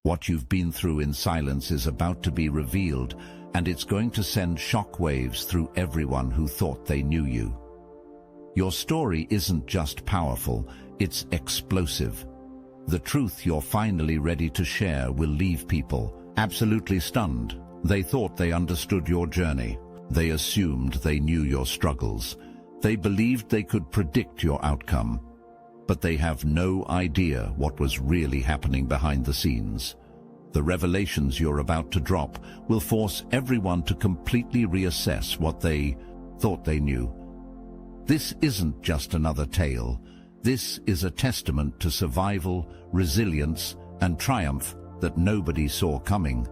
What you've been through in silence is about to be revealed, and it's going to send shockwaves through everyone who thought they knew you. Your story isn't just powerful, it's explosive. The truth you're finally ready to share will leave people absolutely stunned. They thought they understood your journey. They assumed they knew your struggles. They believed they could predict your outcome. But they have no idea what was really happening behind the scenes. The revelations you're about to drop will force everyone to completely reassess what they thought they knew. This isn't just another tale. This is a testament to survival, resilience, and triumph that nobody saw coming.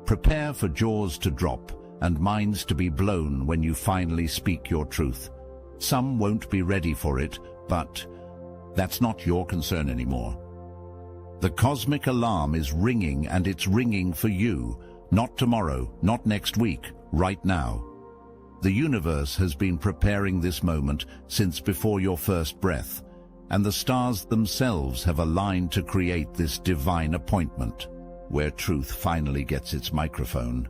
Prepare for jaws to drop and minds to be blown when you finally speak your truth. Some won't be ready for it, but that's not your concern anymore. The cosmic alarm is ringing, and it's ringing for you. Not tomorrow, not next week, right now. The universe has been preparing this moment since before your first breath, and the stars themselves have aligned to create this divine appointment, where truth finally gets its microphone.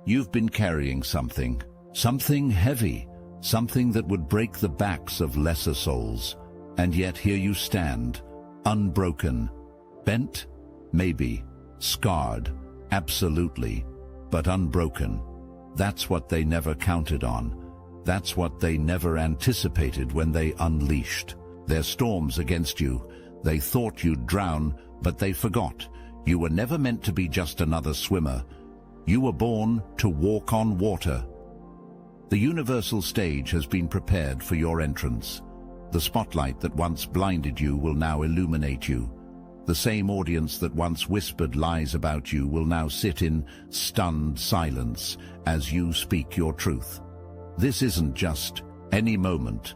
You've been carrying something heavy, something that would break the backs of lesser souls, and yet here you stand, unbroken. Bent? Maybe. Scarred? Absolutely. But unbroken. That's what they never counted on. That's what they never anticipated when they unleashed their storms against you. They thought you'd drown, but they forgot. You were never meant to be just another swimmer. You were born to walk on water. The universal stage has been prepared for your entrance. The spotlight that once blinded you will now illuminate you. The same audience that once whispered lies about you will now sit in stunned silence as you speak your truth. This isn't just any moment.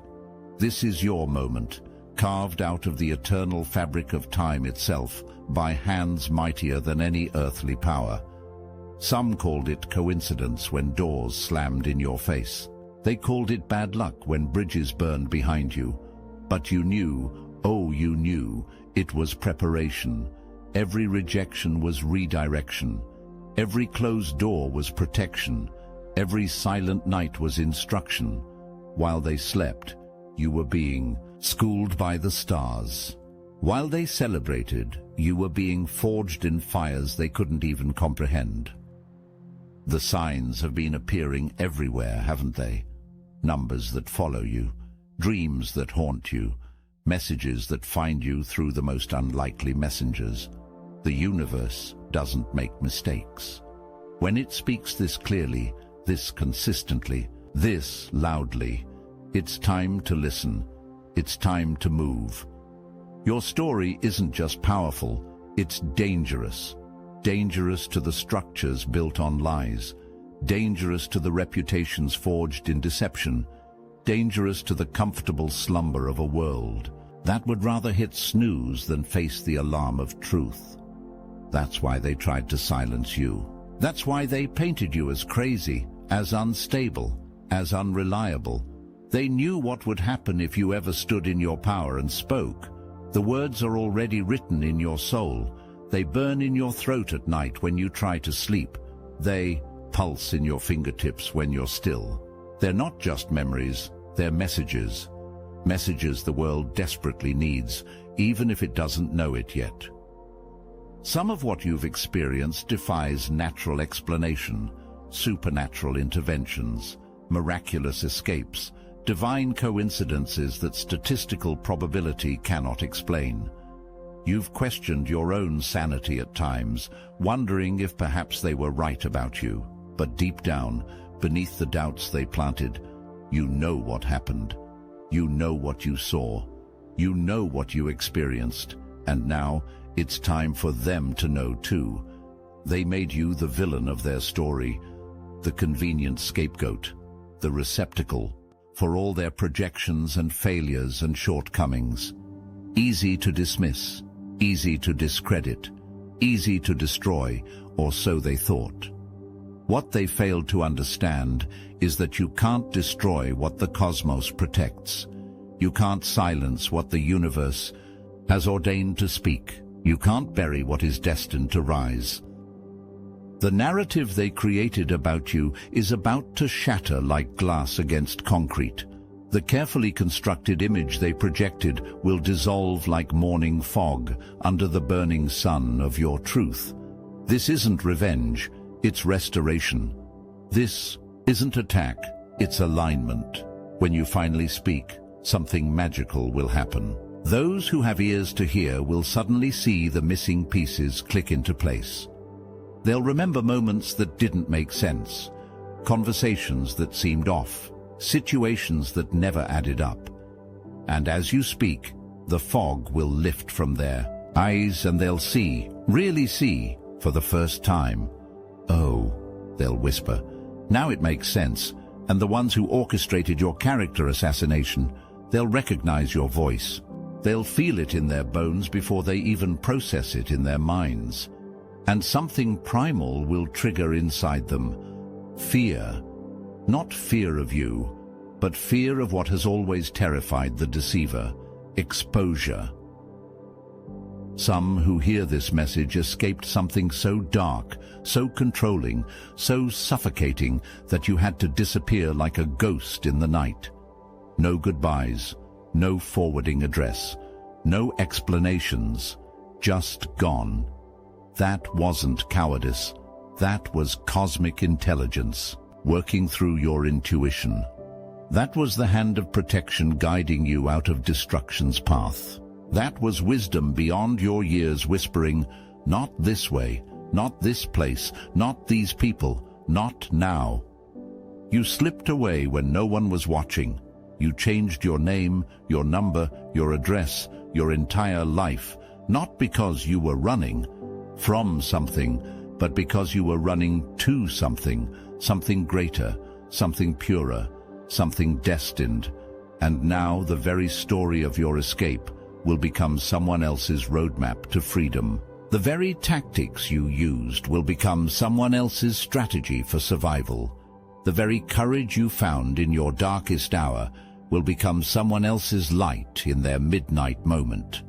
This is your moment, carved out of the eternal fabric of time itself by hands mightier than any earthly power. Some called it coincidence when doors slammed in your face. They called it bad luck when bridges burned behind you. But you knew, oh, you knew, it was preparation. Every rejection was redirection. Every closed door was protection. Every silent night was instruction. While they slept, you were being schooled by the stars. While they celebrated, you were being forged in fires they couldn't even comprehend. The signs have been appearing everywhere, haven't they? Numbers that follow you, dreams that haunt you, messages that find you through the most unlikely messengers. The universe doesn't make mistakes. When it speaks this clearly, this consistently, this loudly, it's time to listen. It's time to move. Your story isn't just powerful, it's dangerous. Dangerous to the structures built on lies. Dangerous to the reputations forged in deception. Dangerous to the comfortable slumber of a world that would rather hit snooze than face the alarm of truth. That's why they tried to silence you. That's why they painted you as crazy, as unstable, as unreliable. They knew what would happen if you ever stood in your power and spoke. The words are already written in your soul. They burn in your throat at night when you try to sleep. They pulse in your fingertips when you're still. They're not just memories, they're messages. Messages the world desperately needs, even if it doesn't know it yet. Some of what you've experienced defies natural explanation. Supernatural interventions, miraculous escapes, divine coincidences that statistical probability cannot explain. You've questioned your own sanity at times, wondering if perhaps they were right about you. But deep down, beneath the doubts they planted, you know what happened. You know what you saw. You know what you experienced. And now, it's time for them to know too. They made you the villain of their story, the convenient scapegoat, the receptacle for all their projections and failures and shortcomings. Easy to dismiss, easy to discredit, easy to destroy, or so they thought. What they failed to understand is that you can't destroy what the cosmos protects. You can't silence what the universe has ordained to speak. You can't bury what is destined to rise. The narrative they created about you is about to shatter like glass against concrete. The carefully constructed image they projected will dissolve like morning fog under the burning sun of your truth. This isn't revenge, it's restoration. This isn't attack, it's alignment. When you finally speak, something magical will happen. Those who have ears to hear will suddenly see the missing pieces click into place. They'll remember moments that didn't make sense, conversations that seemed off, situations that never added up. And as you speak, the fog will lift from their eyes and they'll see, really see, for the first time. Oh, they'll whisper. Now it makes sense. And the ones who orchestrated your character assassination, they'll recognize your voice. They'll feel it in their bones before they even process it in their minds. And something primal will trigger inside them. Fear. Not fear of you, but fear of what has always terrified the deceiver. Exposure. Some who hear this message escaped something so dark, so controlling, so suffocating that you had to disappear like a ghost in the night. No goodbyes, no forwarding address, no explanations, just gone. That wasn't cowardice. That was cosmic intelligence, working through your intuition. That was the hand of protection guiding you out of destruction's path. That was wisdom beyond your years whispering, not this way, not this place, not these people, not now. You slipped away when no one was watching. You changed your name, your number, your address, your entire life, not because you were running from something, but because you were running to something, something greater, something purer, something destined. And now the very story of your escape will become someone else's roadmap to freedom. The very tactics you used will become someone else's strategy for survival. The very courage you found in your darkest hour will become someone else's light in their midnight moment.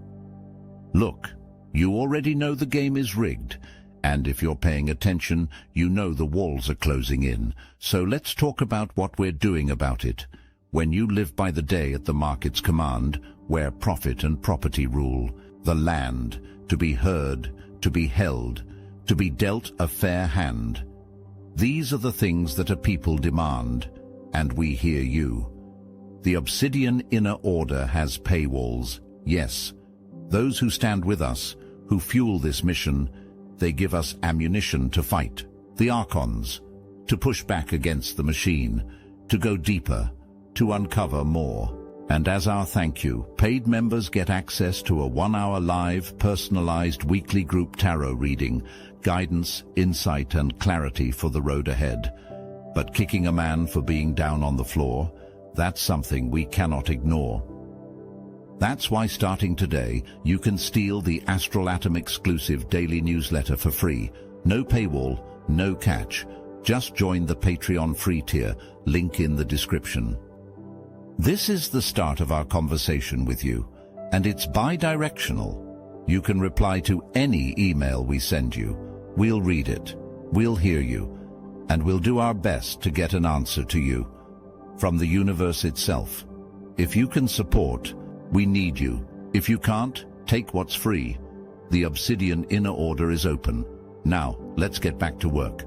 Look, you already know the game is rigged, and if you're paying attention, you know the walls are closing in. So let's talk about what we're doing about it. When you live by the day at the market's command, where profit and property rule, the land, to be heard, to be held, to be dealt a fair hand. These are the things that a people demand, and we hear you. The Obsidian Inner Order has paywalls, yes. Those who stand with us, who fuel this mission, they give us ammunition to fight. The Archons, to push back against the machine, to go deeper, to uncover more. And as our thank you, paid members get access to a 1-hour live, personalized weekly group tarot reading, guidance, insight and clarity for the road ahead. But kicking a man for being down on the floor, that's something we cannot ignore. That's why starting today, you can steal the Astral Atom exclusive daily newsletter for free. No paywall, no catch. Just join the Patreon free tier, link in the description. This is the start of our conversation with you, and it's bi-directional. You can reply to any email we send you. We'll read it, we'll hear you, and we'll do our best to get an answer to you. From the universe itself. If you can support, we need you. If you can't, take what's free. The Obsidian Inner Order is open. Now, let's get back to work.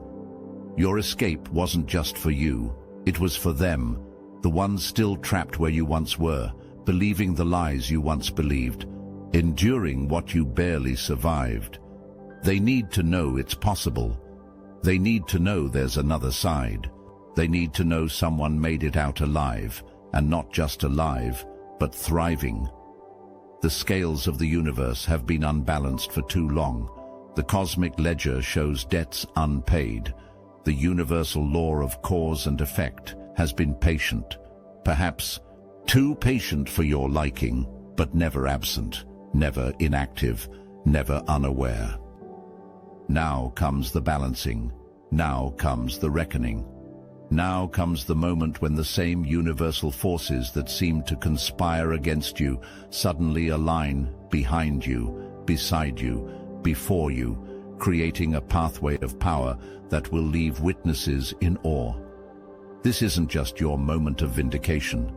Your escape wasn't just for you. It was for them, the ones still trapped where you once were, believing the lies you once believed, enduring what you barely survived. They need to know it's possible. They need to know there's another side. They need to know someone made it out alive, and not just alive, but thriving. The scales of the universe have been unbalanced for too long. The cosmic ledger shows debts unpaid. The universal law of cause and effect has been patient, perhaps too patient for your liking, but never absent, never inactive, never unaware. Now comes the balancing. Now comes the reckoning. Now comes the moment when the same universal forces that seem to conspire against you suddenly align behind you, beside you, before you, creating a pathway of power that will leave witnesses in awe. This isn't just your moment of vindication.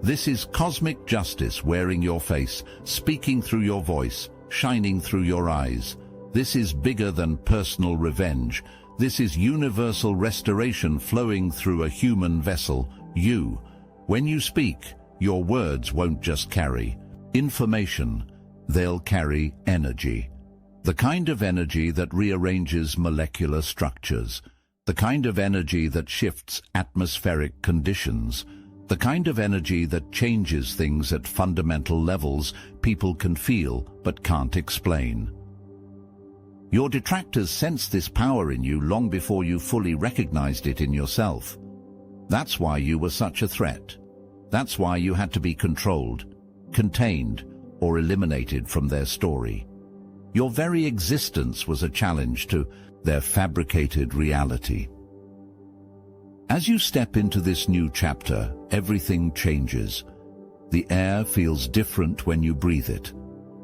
This is cosmic justice wearing your face, speaking through your voice, shining through your eyes. This is bigger than personal revenge. This is universal restoration flowing through a human vessel, you. When you speak, your words won't just carry information, they'll carry energy. The kind of energy that rearranges molecular structures, the kind of energy that shifts atmospheric conditions, the kind of energy that changes things at fundamental levels people can feel but can't explain. Your detractors sensed this power in you long before you fully recognized it in yourself. That's why you were such a threat. That's why you had to be controlled, contained, or eliminated from their story. Your very existence was a challenge to their fabricated reality. As you step into this new chapter, everything changes. The air feels different when you breathe it.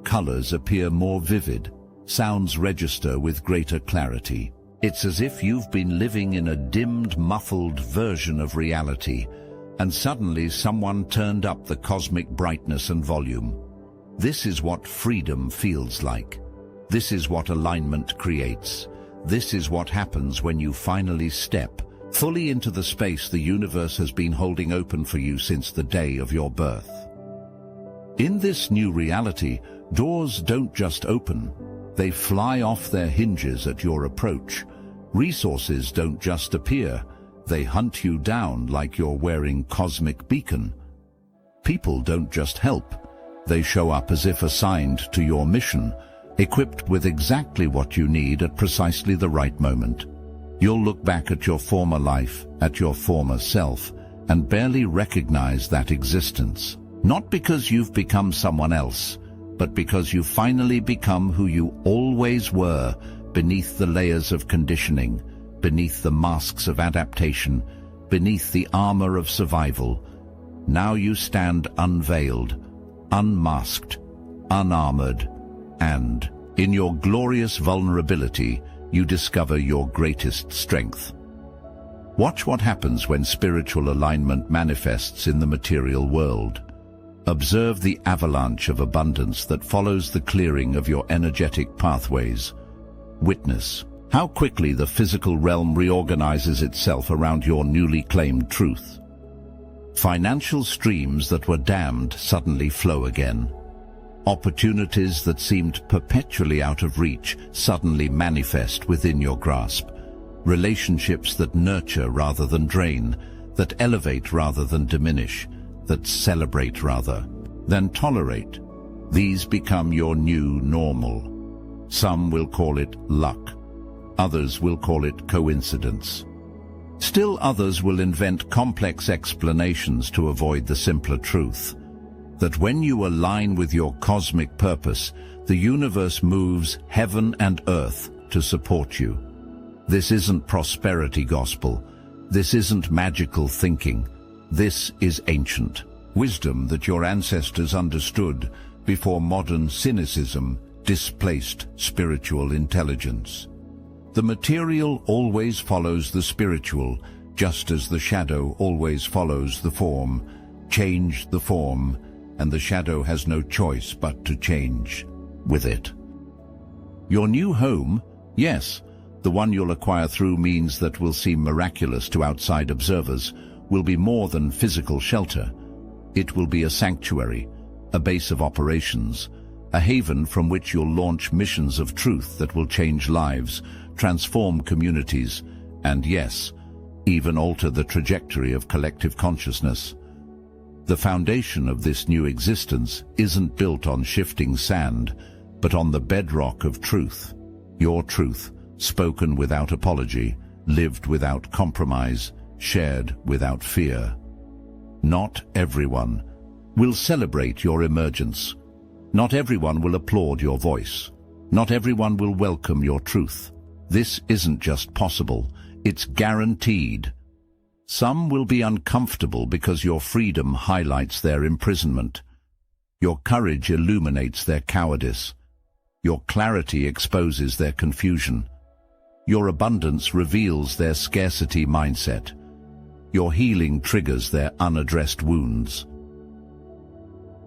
Colors appear more vivid. Sounds register with greater clarity. It's as if you've been living in a dimmed, muffled version of reality, and suddenly someone turned up the cosmic brightness and volume. This is what freedom feels like. This is what alignment creates. This is what happens when you finally step fully into the space the universe has been holding open for you since the day of your birth. In this new reality, doors don't just open. They fly off their hinges at your approach. Resources don't just appear. They hunt you down like you're wearing cosmic beacon. People don't just help. They show up as if assigned to your mission, equipped with exactly what you need at precisely the right moment. You'll look back at your former life, at your former self, and barely recognize that existence. Not because you've become someone else, but because you finally become who you always were, beneath the layers of conditioning, beneath the masks of adaptation, beneath the armor of survival. Now you stand unveiled, unmasked, unarmored, and, in your glorious vulnerability, you discover your greatest strength. Watch what happens when spiritual alignment manifests in the material world. Observe the avalanche of abundance that follows the clearing of your energetic pathways. Witness how quickly the physical realm reorganizes itself around your newly claimed truth. Financial streams that were dammed suddenly flow again. Opportunities that seemed perpetually out of reach suddenly manifest within your grasp. Relationships that nurture rather than drain, that elevate rather than diminish, that celebrate rather than tolerate. These become your new normal. Some will call it luck. Others will call it coincidence. Still others will invent complex explanations to avoid the simpler truth. That when you align with your cosmic purpose, the universe moves heaven and earth to support you. This isn't prosperity gospel. This isn't magical thinking. This is ancient wisdom that your ancestors understood before modern cynicism displaced spiritual intelligence. The material always follows the spiritual, just as the shadow always follows the form. Change the form, and the shadow has no choice but to change with it. Your new home, yes, the one you'll acquire through means that will seem miraculous to outside observers, will be more than physical shelter. It will be a sanctuary, a base of operations, a haven from which you'll launch missions of truth that will change lives, transform communities, and yes, even alter the trajectory of collective consciousness. The foundation of this new existence isn't built on shifting sand, but on the bedrock of truth. Your truth, spoken without apology, lived without compromise, shared without fear. Not everyone will celebrate your emergence. Not everyone will applaud your voice. Not everyone will welcome your truth. This isn't just possible, it's guaranteed. Some will be uncomfortable because your freedom highlights their imprisonment. Your courage illuminates their cowardice. Your clarity exposes their confusion. Your abundance reveals their scarcity mindset. Your healing triggers their unaddressed wounds.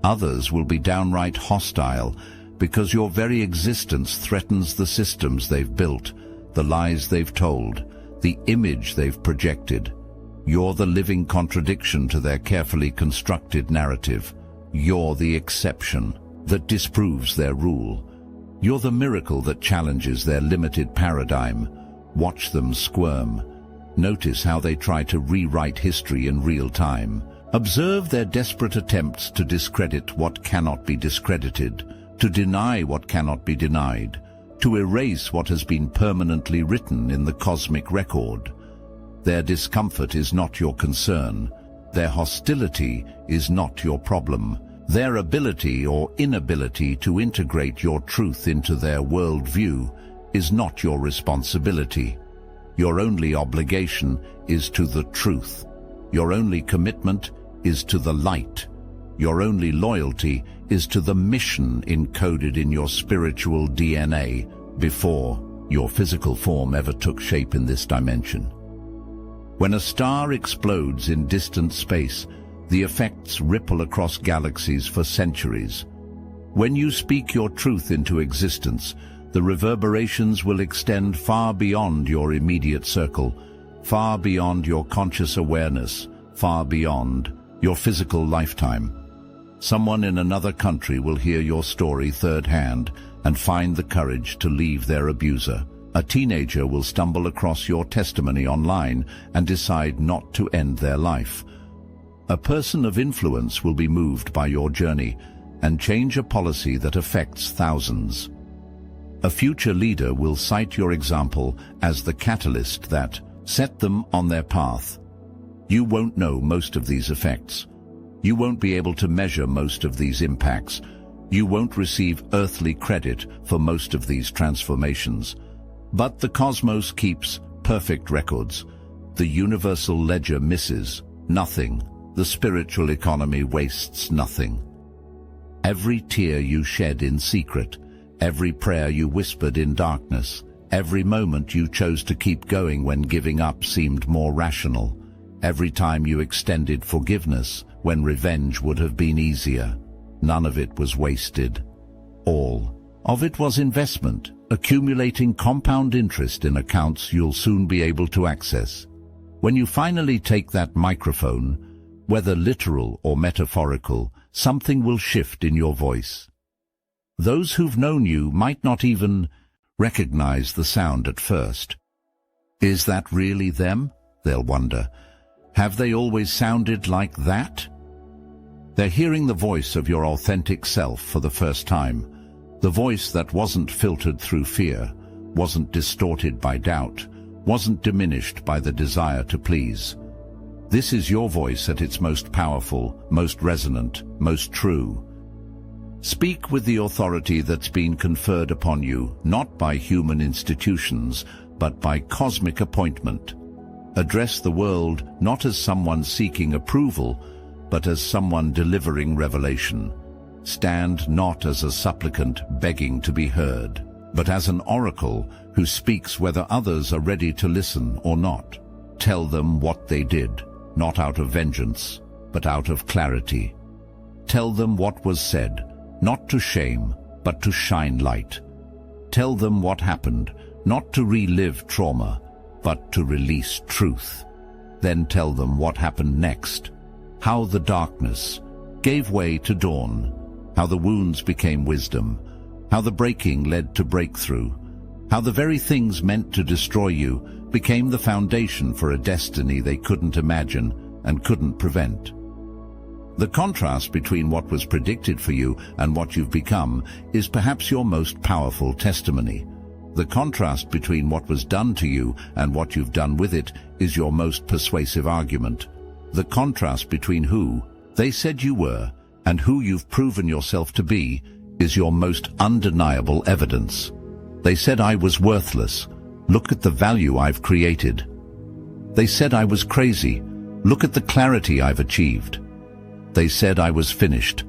Others will be downright hostile because your very existence threatens the systems they've built, the lies they've told, the image they've projected. You're the living contradiction to their carefully constructed narrative. You're the exception that disproves their rule. You're the miracle that challenges their limited paradigm. Watch them squirm. Notice how they try to rewrite history in real time. Observe their desperate attempts to discredit what cannot be discredited, to deny what cannot be denied, to erase what has been permanently written in the cosmic record. Their discomfort is not your concern. Their hostility is not your problem. Their ability or inability to integrate your truth into their worldview is not your responsibility. Your only obligation is to the truth. Your only commitment is to the light. Your only loyalty is to the mission encoded in your spiritual DNA before your physical form ever took shape in this dimension. When a star explodes in distant space, the effects ripple across galaxies for centuries. When you speak your truth into existence, the reverberations will extend far beyond your immediate circle, far beyond your conscious awareness, far beyond your physical lifetime. Someone in another country will hear your story third hand and find the courage to leave their abuser. A teenager will stumble across your testimony online and decide not to end their life. A person of influence will be moved by your journey and change a policy that affects thousands. A future leader will cite your example as the catalyst that set them on their path. You won't know most of these effects. You won't be able to measure most of these impacts. You won't receive earthly credit for most of these transformations. But the cosmos keeps perfect records. The universal ledger misses nothing. The spiritual economy wastes nothing. Every tear you shed in secret, every prayer you whispered in darkness, every moment you chose to keep going when giving up seemed more rational, every time you extended forgiveness when revenge would have been easier, none of it was wasted. All of it was investment, accumulating compound interest in accounts you'll soon be able to access. When you finally take that microphone, whether literal or metaphorical, something will shift in your voice. Those who've known you might not even recognize the sound at first. Is that really them? They'll wonder. Have they always sounded like that? They're hearing the voice of your authentic self for the first time, the voice that wasn't filtered through fear, wasn't distorted by doubt, wasn't diminished by the desire to please. This is your voice at its most powerful, most resonant, most true. Speak with the authority that's been conferred upon you, not by human institutions, but by cosmic appointment. Address the world not as someone seeking approval, but as someone delivering revelation. Stand not as a supplicant begging to be heard, but as an oracle who speaks whether others are ready to listen or not. Tell them what they did, not out of vengeance, but out of clarity. Tell them what was said, not to shame, but to shine light. Tell them what happened, not to relive trauma, but to release truth. Then tell them what happened next, how the darkness gave way to dawn, how the wounds became wisdom, how the breaking led to breakthrough, how the very things meant to destroy you became the foundation for a destiny they couldn't imagine and couldn't prevent. The contrast between what was predicted for you and what you've become is perhaps your most powerful testimony. The contrast between what was done to you and what you've done with it is your most persuasive argument. The contrast between who they said you were and who you've proven yourself to be is your most undeniable evidence. They said I was worthless. Look at the value I've created. They said I was crazy. Look at the clarity I've achieved. They said I was finished.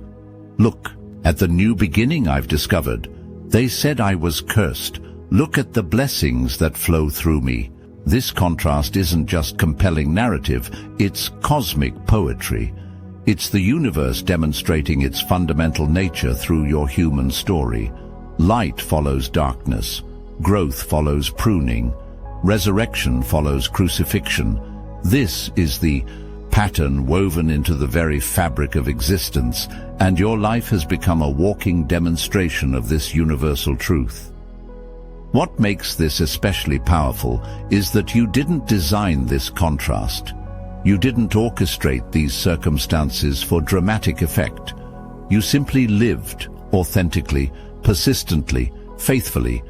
Look at the new beginning I've discovered. They said I was cursed. Look at the blessings that flow through me. This contrast isn't just compelling narrative, it's cosmic poetry. It's the universe demonstrating its fundamental nature through your human story. Light follows darkness. Growth follows pruning. Resurrection follows crucifixion. This is the pattern woven into the very fabric of existence, and your life has become a walking demonstration of this universal truth. What makes this especially powerful is that you didn't design this contrast. You didn't orchestrate these circumstances for dramatic effect. You simply lived authentically, persistently, faithfully,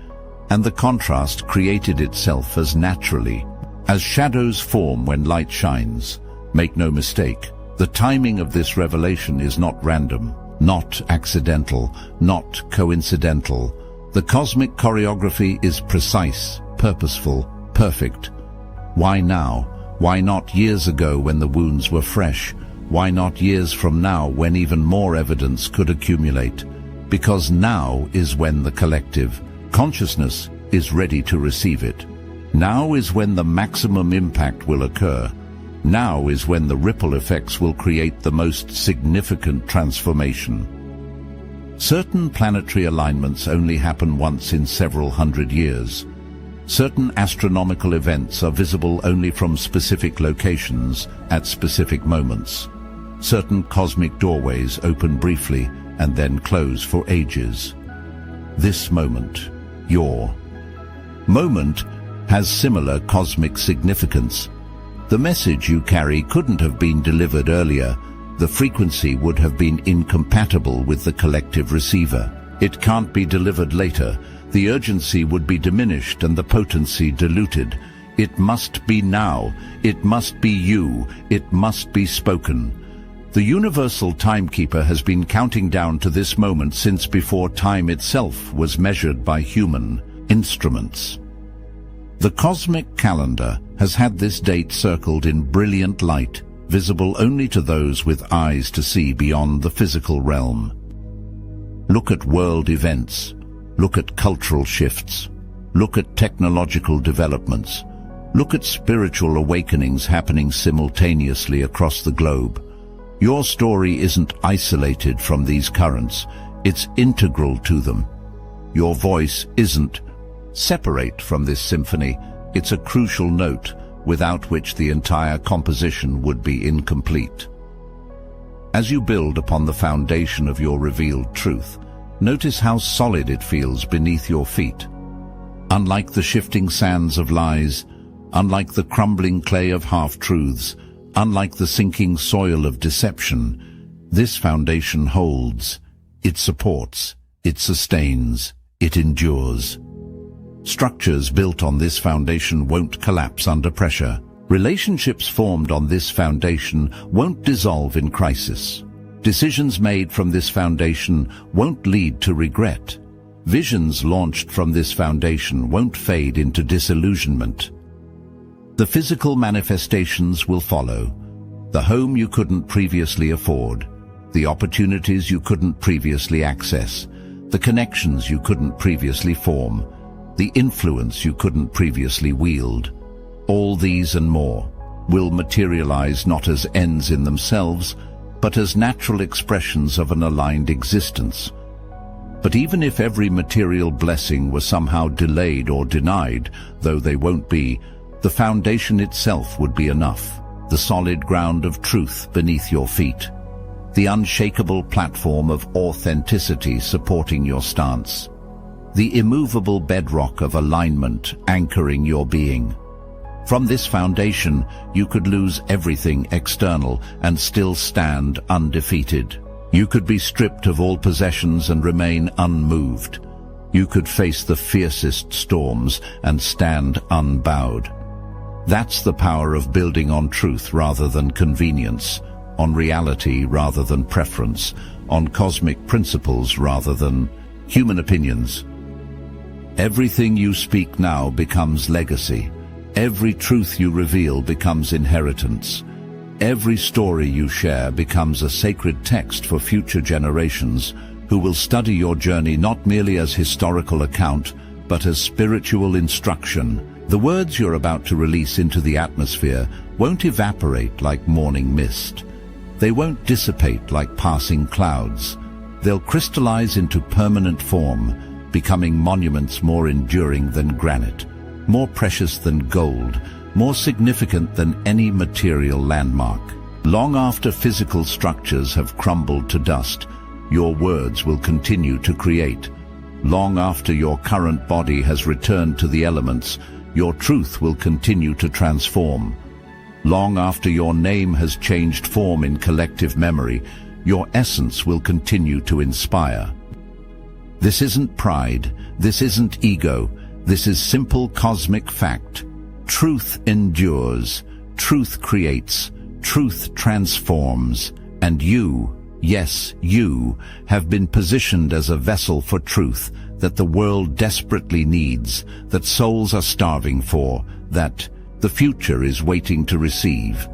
and the contrast created itself as naturally as shadows form when light shines. Make no mistake, the timing of this revelation is not random, not accidental, not coincidental. The cosmic choreography is precise, purposeful, perfect. Why now? Why not years ago when the wounds were fresh? Why not years from now when even more evidence could accumulate? Because now is when the collective consciousness is ready to receive it. Now is when the maximum impact will occur. Now is when the ripple effects will create the most significant transformation. Certain planetary alignments only happen once in several hundred years. Certain astronomical events are visible only from specific locations at specific moments. Certain cosmic doorways open briefly and then close for ages. This moment, your moment, has similar cosmic significance. The message you carry couldn't have been delivered earlier. The frequency would have been incompatible with the collective receiver. It can't be delivered later. The urgency would be diminished and the potency diluted. It must be now. It must be you. It must be spoken. The universal timekeeper has been counting down to this moment since before time itself was measured by human instruments. The cosmic calendar has had this date circled in brilliant light, visible only to those with eyes to see beyond the physical realm. Look at world events. Look at cultural shifts. Look at technological developments. Look at spiritual awakenings happening simultaneously across the globe. Your story isn't isolated from these currents. It's integral to them. Your voice isn't separate from this symphony. It's a crucial note, without which the entire composition would be incomplete. As you build upon the foundation of your revealed truth, notice how solid it feels beneath your feet. Unlike the shifting sands of lies, unlike the crumbling clay of half-truths, unlike the sinking soil of deception, this foundation holds, it supports, it sustains, it endures. Structures built on this foundation won't collapse under pressure. Relationships formed on this foundation won't dissolve in crisis. Decisions made from this foundation won't lead to regret. Visions launched from this foundation won't fade into disillusionment. The physical manifestations will follow. The home you couldn't previously afford, the opportunities you couldn't previously access, the connections you couldn't previously form, the influence you couldn't previously wield. All these and more will materialize not as ends in themselves, but as natural expressions of an aligned existence. But even if every material blessing were somehow delayed or denied, though they won't be, the foundation itself would be enough, the solid ground of truth beneath your feet, the unshakable platform of authenticity supporting your stance, the immovable bedrock of alignment anchoring your being. From this foundation, you could lose everything external and still stand undefeated. You could be stripped of all possessions and remain unmoved. You could face the fiercest storms and stand unbowed. That's the power of building on truth rather than convenience, on reality rather than preference, on cosmic principles rather than human opinions. Everything you speak now becomes legacy. Every truth you reveal becomes inheritance. Every story you share becomes a sacred text for future generations, who will study your journey not merely as historical account, but as spiritual instruction. The words you're about to release into the atmosphere won't evaporate like morning mist. They won't dissipate like passing clouds. They'll crystallize into permanent form, becoming monuments more enduring than granite, more precious than gold, more significant than any material landmark. Long after physical structures have crumbled to dust, your words will continue to create. Long after your current body has returned to the elements, your truth will continue to transform. Long after your name has changed form in collective memory, your essence will continue to inspire. This isn't pride, this isn't ego, this is simple cosmic fact. Truth endures, truth creates, truth transforms, and you, yes, you, have been positioned as a vessel for truth that the world desperately needs, that souls are starving for, that the future is waiting to receive.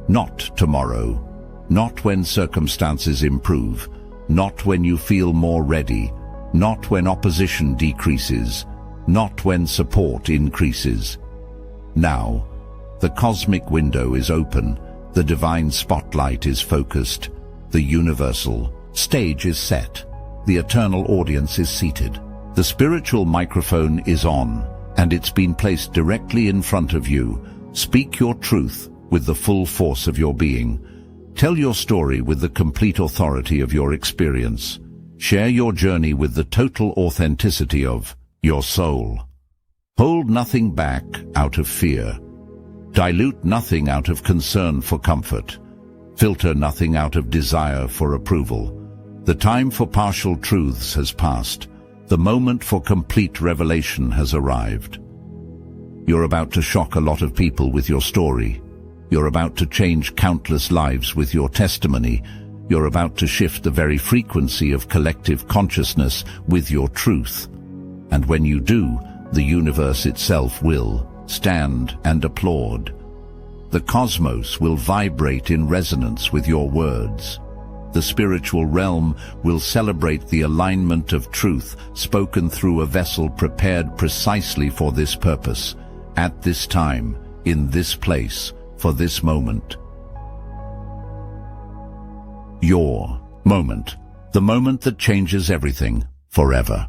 Not tomorrow, not when circumstances improve, not when you feel more ready, not when opposition decreases, not when support increases. Now, the cosmic window is open, the divine spotlight is focused, the universal stage is set, the eternal audience is seated. The spiritual microphone is on, and it's been placed directly in front of you. Speak your truth with the full force of your being. Tell your story with the complete authority of your experience. Share your journey with the total authenticity of your soul. Hold nothing back out of fear. Dilute nothing out of concern for comfort. Filter nothing out of desire for approval. The time for partial truths has passed. The moment for complete revelation has arrived. You're about to shock a lot of people with your story. You're about to change countless lives with your testimony. You're about to shift the very frequency of collective consciousness with your truth. And when you do, the universe itself will stand and applaud. The cosmos will vibrate in resonance with your words. The spiritual realm will celebrate the alignment of truth spoken through a vessel prepared precisely for this purpose, at this time, in this place, for this moment. Your moment, the moment that changes everything, forever.